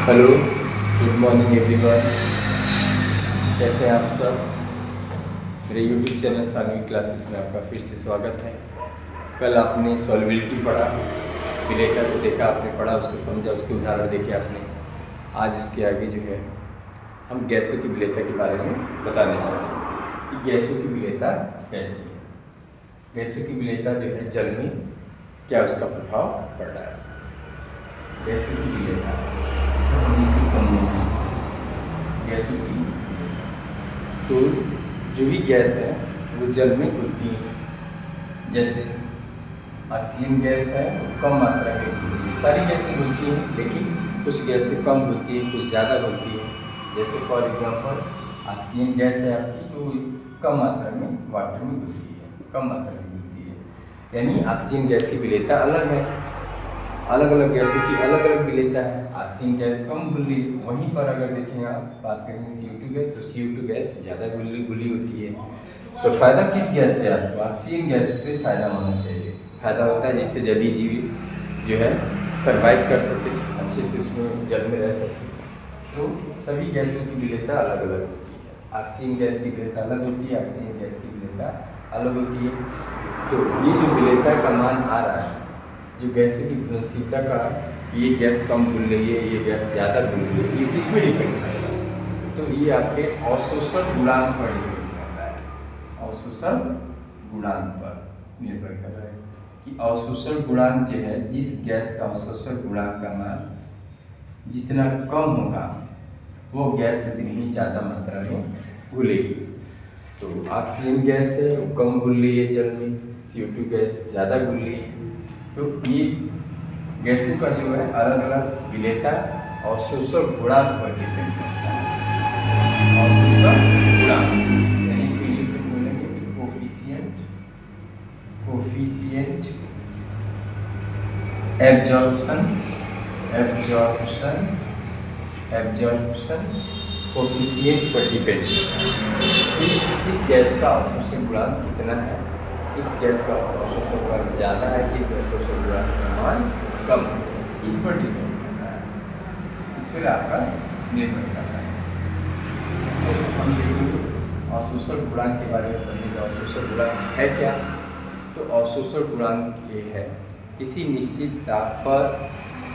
Hello, good morning everyone. कैसे हैं आप सब? मेरे यूट्यूब चैनल सानवी क्लासेस में आपका फिर से स्वागत है। कल आपने सॉल्युबिलिटी पढ़ा, विलेटा को देखा, आपने पढ़ा, उसको समझा, उसके उदाहरण देखे आपने। आज उसके आगे जो है हम गैसों की विलेयता के बारे में बताने जा रहे हैं कि गैसों की विलेयता कैसी है। गैसों की विलेयता जो है जल में क्या उसका प्रभाव पड़ रहा है। गैसों की विलेयता गैसों की, तो जो भी गैस है वो जल में घुलती है। जैसे ऑक्सीजन गैस है वो कम मात्रा में घुलती है। सारी गैसें घुलती हैं, लेकिन कुछ गैसें कम घुलती है, कुछ ज़्यादा घुलती है। जैसे फॉर एग्जांपल ऑक्सीजन गैस है आपकी, तो कम मात्रा में वाटर में घुलती है, कम मात्रा में घुलती है। यानी ऑक्सीजन गैस की विलेयता अलग है। अलग अलग गैसों की अलग अलग विलेयता है। ऑक्सीजन गैस कम घुली, वहीं पर अगर देखें आप बात करेंगे CO2 गैस, तो CO2 गैस ज़्यादा घुली होती है। तो फायदा किस गैस से आपको? ऑक्सीजन गैस से फायदा होना चाहिए। फायदा होता है जिससे जलीय जीवी जो है सर्वाइव कर सके, अच्छे से उसमें जल में रह सके। तो सभी गैसों की विलेयता अलग अलग होती है। ऑक्सीजन गैस की विलेयता अलग होती है, ऑक्सीजन गैस की विलेयता अलग होती है। तो ये जो विलेयता का मान आ रहा है, जो गैसों की घुलनशीलता का, ये गैस कम घुल रही है, ये गैस ज़्यादा घुल रही है, ये किस में डिपेंड करता है? तो ये आपके अवशोषण गुणांक पर डिपेंड करता है। अवशोषण गुणांक पर निर्भर कर रहा है कि अवशोषण गुणांक जो है, जिस गैस का अवशोषण गुणांक का मान जितना कम होगा वो गैस उतनी ही ज़्यादा मात्रा में घुलेगी। तो ऑक्सीजन गैस है वो कम घुल रही है जल में, CO2 गैस ज़्यादा घुल रही है। तो ये गैसों का जो है अलग अलग विलेयता अवशोषण गुणांक पर डिपेंड करता है। अवशोषण गुणांक यानी इसको इंग्लिश में बोलेंगे कोफिशिएंट एब्जॉर्प्शन कोफिशिएंट पर डिपेंड करता है। इस गैस का अवशोषण गुणांक कितना है, इस गैस का अवशोषण गुणांक ज़्यादा है, इस अवशोषण गुणांक का मान कम है, इस पर डिपेंड करता है, इस पर आपका निर्भर करता है। तो हम देखेंगे अवशोषण गुणांक के बारे में समझेंगे। अवशोषण गुणांक है क्या? तो अवशोषण गुणांक ये है, किसी निश्चित ताप पर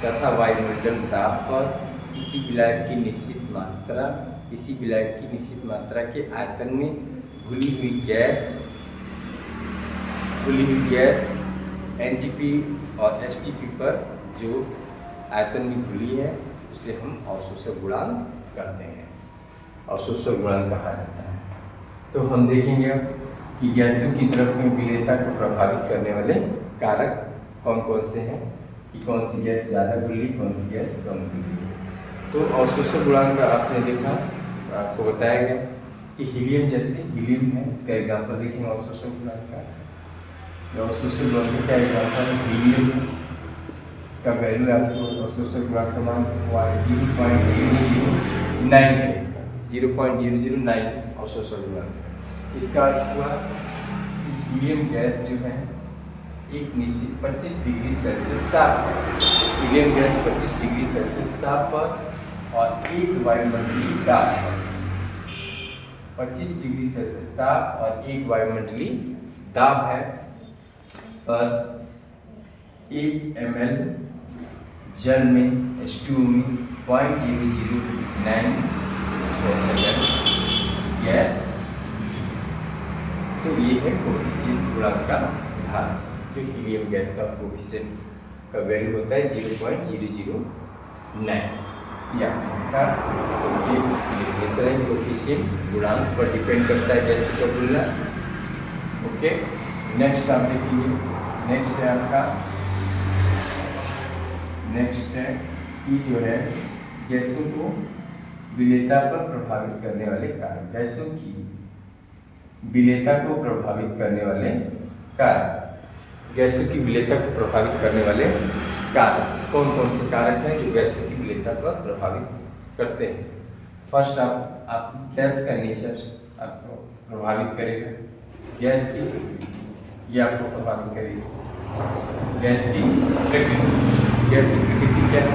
तथा वायुमंडल दाब पर किसी विलायक की निश्चित मात्रा, किसी विलायक की निश्चित मात्रा के आयतन में घुली हुई गैस NTP और STP पर जो आयतन में घुली है उसे हम अवशोषण गुणांक कहते हैं, अवशोषण गुणांक कहा जाता है। तो हम देखेंगे कि गैसों की द्रव में विलेयता को प्रभावित करने वाले कारक कौन कौन से हैं, कि कौन सी गैस ज़्यादा घुली, कौन सी गैस कम घुली। तो अवशोषण गुणांक आपने देखा, आपको बताया गया कि हीलियम, जैसे हीलियम है, इसका एग्जाम्पल देखेंगे अवशोषण गुणांक का। अवशोषण गुणांक का एग्जाम्पल हीलियम है, इसका वैल्यू आपको अवशोषण गुणांक का मान 0.009 है, इसका 0.009 अवशोषण गुणांक। इसका अर्थ हुआ कि हीलियम गैस जो है एक निश्चित 25 डिग्री सेल्सियस ताप पर, हीलियम गैस 25 डिग्री सेल्सियस ताप पर और एक वायुमंडलीय दाब पर, 25 डिग्री सेल्सियस ताप और एक वायुमंडलीय दाब है पर 1 ml जल में H2O में 0.009 गैस। तो ये है कोफिशिएंट गुणांक का उदाहरण। जो हीलियम गैस का कोफिशिएंट का वैल्यू होता है 0.009 या का, तो ये उसकी डेफिनेशन है। कोफिशिएंट गुणांक पर डिपेंड करता है गैसों का घुलना। ओके, नेक्स्ट आप देखेंगे, नेक्स्ट है आपका, नेक्स्ट है कि जो है गैसों को विलेयता पर प्रभावित करने वाले कारक। गैसों की विलेयता को प्रभावित करने वाले कारक, गैसों की विलेयता को प्रभावित करने वाले कारक कौन कौन से कारक हैं जो गैसों की विलेयता पर प्रभावित करते हैं? फर्स्ट आप गैस का नेचर आपको प्रभावित करेगा, गैस की ये आपको प्रभावित करेगी। गैस की प्रकृति क्या है?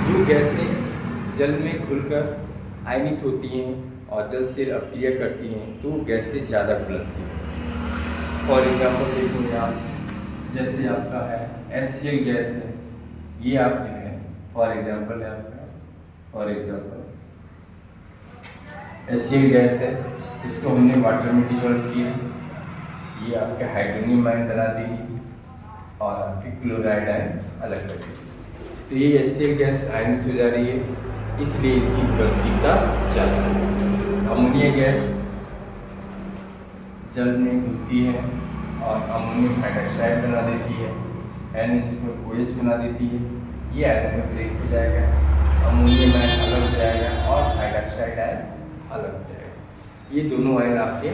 जो गैसें जल में घुलकर आयनित होती हैं और जल से अपक्रिया करती हैं तो गैसें ज़्यादा घुलनशील हैं। फॉर एग्जाम्पल देखेंगे आप, जैसे आपका है HCl गैस है, ये आप जो है फॉर एग्जाम्पल है आपका, फॉर एग्जाम्पल HCl गैस है, इसको हमने वाटर में डिजोल्व किया, ये आपके हाइड्रोनियम आयन बना देगी और आपकी क्लोराइड आयन अलग रखेगी। तो ये HCl गैस आयनित हो जा रही है, इसलिए इसकी घुलनशीलता ज़्यादा है। अमोनिया गैस जल में घुलती है और अमोनियम हाइड्रोक्साइड बना देती है, NH4OH बना देती है, ये आयन में ब्रेक हो जाएगा, अमोनियम आयन अलग हो जाएगा और हाइड्रोक्साइड आयन अलग हो जाएगा। ये दोनों आयन आपके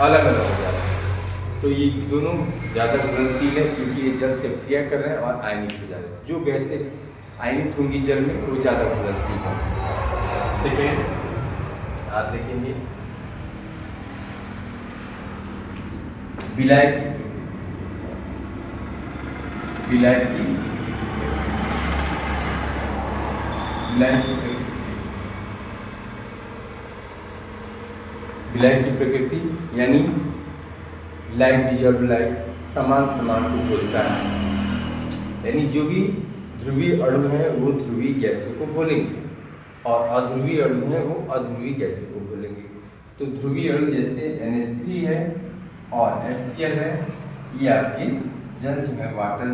अलग अलग हो जाते हैं। तो ये दोनों ज़्यादा घुलनशील है क्योंकि ये जल से क्रिया कर रहे हैं और आयनित हो जा रहे हैं। जो गैसें आयनित होंगी जल में वो ज़्यादा घुलनशील होंगी। सेकेंड आप देखेंगे विलायक की प्रकृति यानी लाइक डिजॉल्व लाइक, समान को घोलता है, यानी जो भी ध्रुवीय अणु है वो ध्रुवीय गैसों को घोलेंगे और अध्रुवीय अणु है वो अध्रुवीय गैसों को घोलेंगे। तो ध्रुवीय अणु जैसे NH3 है और HCl है, ये आपके जल जो है वाटर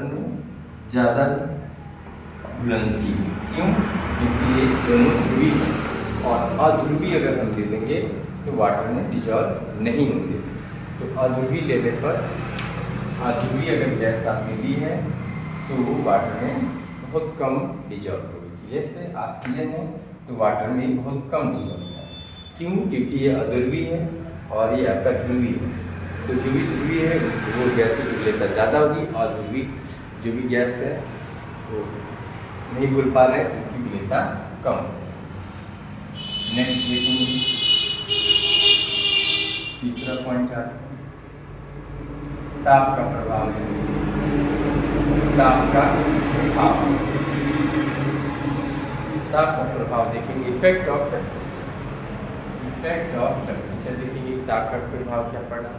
में ज़्यादा घुलनशील है। क्यों? क्योंकि ये दोनों ध्रुवीय हैं और अध्रुवीय अगर हम ले लेंगे तो वाटर में डिजॉल्व नहीं होंगे। तो अध्रुवीय लेने पर अध्रुवीय अगर गैस आपने ली है तो वो वाटर में बहुत कम डिजॉल्व होगी। जैसे ऑक्सीजन है तो वाटर में बहुत कम डिजॉल्व है। क्यों? क्योंकि ये अध्रुवीय है और ये आपका ध्रुवीय है। तो जो भी ध्रुवीय है वो गैसों की घुलनता ज़्यादा होगी, अध्रुवीय जो भी गैस है वो नहीं घुल पा रहे, उनकी घुलनता कम है। नेक्स्ट देखेंगे तीसरा पॉइंट है ताप का प्रभाव। ताप का प्रभाव देखेंगे, इफेक्ट ऑफ टेम्परेचर। देखेंगे ताप का प्रभाव क्या पड़ा।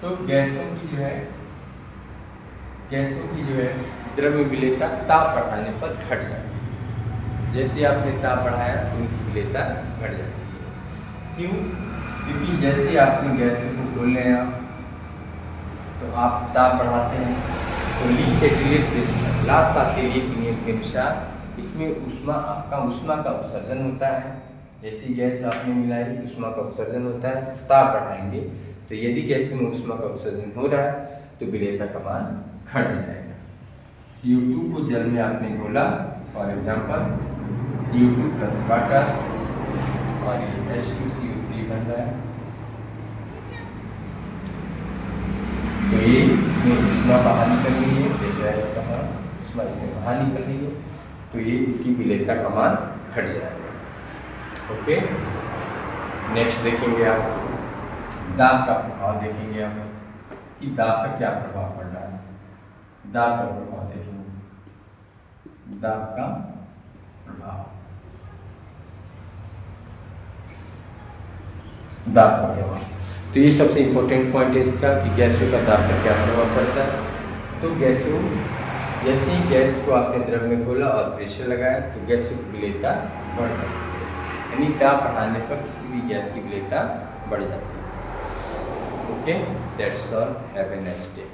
तो गैसों की जो है द्रव्य विलेयता ताप बढ़ाने पर घट जाती है। जैसे आपने ताप बढ़ाया तो उनकी विलेयता घट जाती है। क्यों? क्योंकि जैसे आपने गैसों को खोलने तो आप ताप बढ़ाते हैं तो लीच एटिलेट प्रिंसिपल, लास्ट शास्त्रीय नियम के अनुसार इसमें ऊष्मा का उत्सर्जन होता है। जैसी गैस आपने मिलाई ऊष्मा का उत्सर्जन होता है, ताप बढ़ाएंगे तो यदि गैस में ऊष्मा का उत्सर्जन हो रहा है तो विलेयता का मान घट जाएगा। CO2 को जल में आपने घोला, for example CO2 plus water और ये H2CO3 बन रहा है, तो ये इसमें ऊष्मा बाहर निकल रही है, गैस का मान ऊष्मा इसमें बाहर निकल रही है, तो ये इसकी विलेयता का मान घट जाएगा। ओके, नेक्स्ट देखेंगे आप दाब का प्रभाव। देखेंगे आप कि दाब का क्या प्रभाव पड़ रहा है। दाब का प्रभाव देखेंगे, दाब का प्रभाव, दाब का प्रभाव। तो ये सबसे इम्पोर्टेंट पॉइंट है इसका कि गैसों का दाब का क्या प्रभाव पड़ता है। तो गैसों जैसे ही गैस को आपने द्रव में खोला और प्रेशर लगाया तो गैसों की विलेयता बढ़ जाती है, यानी दाब बढ़ाने पर किसी भी गैस की विलेयता बढ़ जाती है। Okay, that's all, have a nice day.